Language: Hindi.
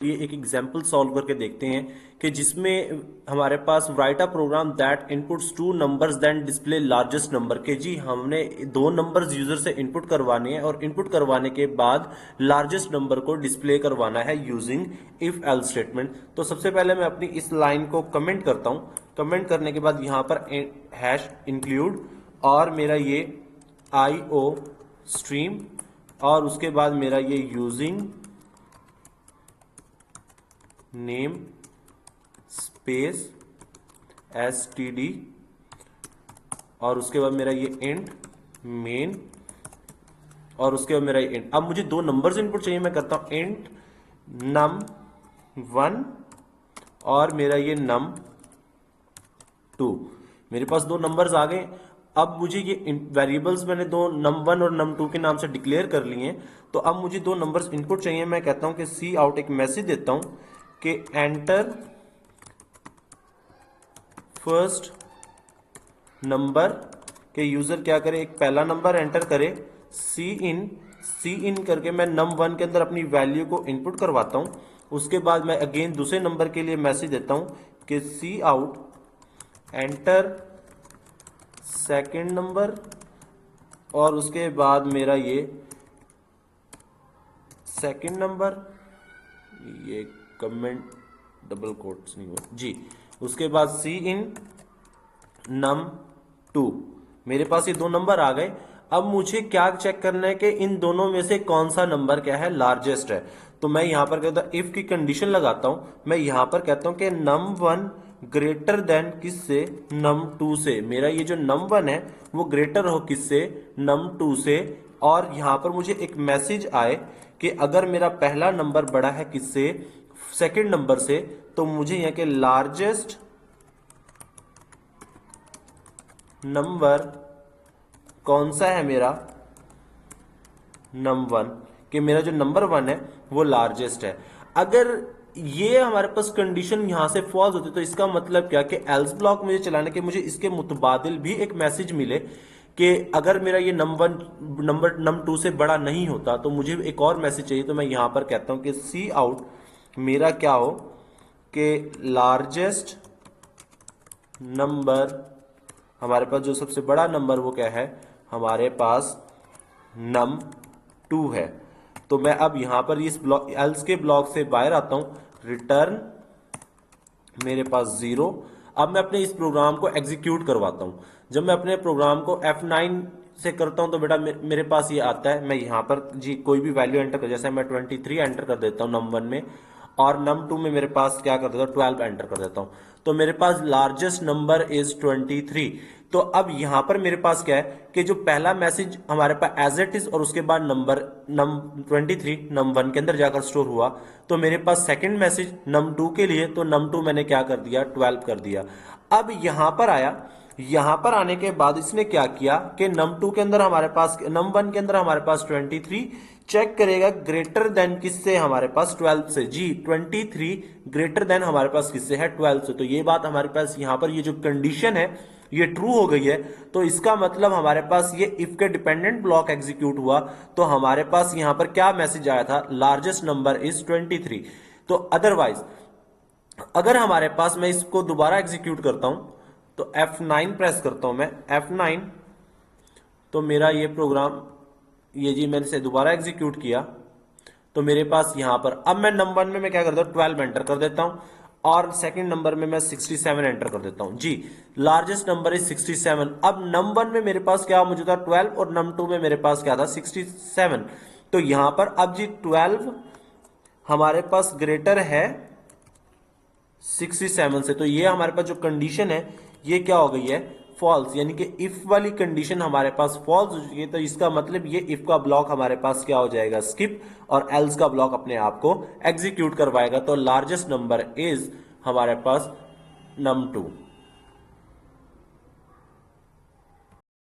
ये एक एग्जाम्पल सॉल्व करके देखते हैं कि जिसमें हमारे पास write a program that inputs two numbers then display largest number के जी हमने दो नंबर्स यूजर से इनपुट करवाने हैं और इनपुट करवाने के बाद लार्जेस्ट नंबर को डिस्प्ले करवाना है यूजिंग इफ एल्स स्टेटमेंट। तो सबसे पहले मैं अपनी इस लाइन को कमेंट करता हूं। कमेंट करने के बाद यहां पर हैश इंक्लूड और मेरा ये IO स्ट्रीम और उसके बाद मेरा ये यूजिंग नेम स्पेस std और उसके बाद मेरा ये इंट मेन और उसके बाद मेरा ये इंट। अब मुझे दो नंबर्स इनपुट चाहिए, मैं करता हूं इंट num1 और मेरा ये num2। मेरे पास दो नंबर्स आ गए। अब मुझे ये वेरिएबल्स मैंने दो num1 और num2 के नाम से डिक्लेयर कर लिए हैं। तो अब मुझे दो नंबर्स इनपुट चाहिए। मैं कहता हूं कि सी आउट एक मैसेज देता हूं कि एंटर फर्स्ट नंबर के यूजर क्या करे, एक पहला नंबर एंटर करे। सी इन करके मैं num1 के अंदर अपनी वैल्यू को इनपुट करवाता हूं। उसके बाद मैं अगेन दूसरे नंबर के लिए मैसेज देता हूं कि सी आउट एंटर सेकेंड नंबर और उसके बाद मेरा ये सेकेंड नंबर, ये कमेंट डबल कोट्स नहीं हुआ जी। उसके बाद सी इन num2। मेरे पास ये दो नंबर आ गए। अब मुझे क्या चेक करना है कि इन दोनों में से कौन सा नंबर क्या है, लार्जेस्ट है। तो मैं यहां पर कहता हूं इफ की कंडीशन लगाता हूं। मैं यहां पर कहता हूं कि num1 ग्रेटर देन किससे, num2 से। मेरा ये जो num1 है वो ग्रेटर हो किससे, num2 से। और यहां पर मुझे एक मैसेज आए कि अगर मेरा पहला नंबर बड़ा है किससे, सेकंड नंबर से, तो मुझे यहां के लार्जेस्ट नंबर कौन सा है मेरा, num1, कि मेरा जो नंबर 1 है वो लार्जेस्ट है। अगर ये हमारे पास कंडीशन यहां से फॉल्स होती तो इसका मतलब क्या कि एल्स ब्लॉक मुझे चलाने के मुझे इसके मुतबादिल भी एक मैसेज मिले कि अगर मेरा ये नंबर num2 से बड़ा नहीं होता तो मुझे एक और मैसेज चाहिए। तो मैं यहां पर कहता हूं कि सी आउट मेरा क्या हो कि लार्जेस्ट नंबर, हमारे पास जो सबसे बड़ा नंबर वो क्या है, हमारे पास num2 है। तो मैं अब यहां पर इस ब्लॉक एल्स के ब्लॉक से बाहर आता हूं, रिटर्न मेरे पास 0। अब मैं अपने इस प्रोग्राम को एग्जीक्यूट करवाता हूं। जब मैं अपने प्रोग्राम को F9 से करता हूं तो बेटा मेरे पास ये आता है। मैं यहां पर जी कोई भी वैल्यू एंटर कर, जैसे मैं 23 एंटर कर देता हूं num1 में और num2 में मेरे पास क्या कर देता हूं, 12 एंटर कर देता हूं। तो मेरे पास लार्जेस्ट नंबर इज 23। तो अब यहां पर मेरे पास क्या है कि जो पहला मैसेज हमारे पास एज इट इज और उसके बाद नंबर num23 num1 के अंदर जाकर स्टोर हुआ। तो मेरे पास सेकंड मैसेज num2 के लिए, तो num2 मैंने क्या कर दिया, 12 कर दिया। अब यहां पर आया, यहां पर आने के बाद इसने क्या किया कि num2 के अंदर हमारे पास, num1 के अंदर हमारे पास 23 चेक करेगा ग्रेटर देन किससे, हमारे पास 12 से जी। 23 ग्रेटर देन हमारे पास किससे है, 12 से। तो ये बात हमारे पास यहां पर ये जो कंडीशन है ये ट्रू हो गई है। तो इसका मतलब हमारे पास ये इफ के डिपेंडेंट ब्लॉक एग्जीक्यूट हुआ तो हमारे पास यहां पर क्या मैसेज आया था, लार्जेस्ट नंबर इज 23। तो अदरवाइज अगर हमारे पास, मैं इसको दोबारा एग्जीक्यूट करता हूं तो F9 प्रेस करता हूं मैं, F9, तो मेरा ये प्रोग्राम, ये जी मैंने से दोबारा एग्जीक्यूट किया तो मेरे पास यहां पर, अब मैं नंबर में मैं क्या करता हूं, 12 एंटर कर देता हूं और सेकंड नंबर में मैं 67 एंटर कर देता हूं जी। Largest number is 67। अब num1 में मेरे पास क्या मौजूद था, 12 और num2 में मेरे पास क्या था, 67। तो यहां पर अब जी 12 हमारे पास ग्रेटर है 67 से। तो ये हमारे पास जो कंडीशन है ये क्या हो गई है, फॉल्स, यानी कि इफ वाली कंडीशन हमारे पास फॉल्स हो चुकी है। तो इसका मतलब ये इफ का ब्लॉक हमारे पास क्या हो जाएगा, स्किप, और एल्स का ब्लॉक अपने आप को एग्जीक्यूट करवाएगा। तो लार्जेस्ट नंबर इज हमारे पास num2।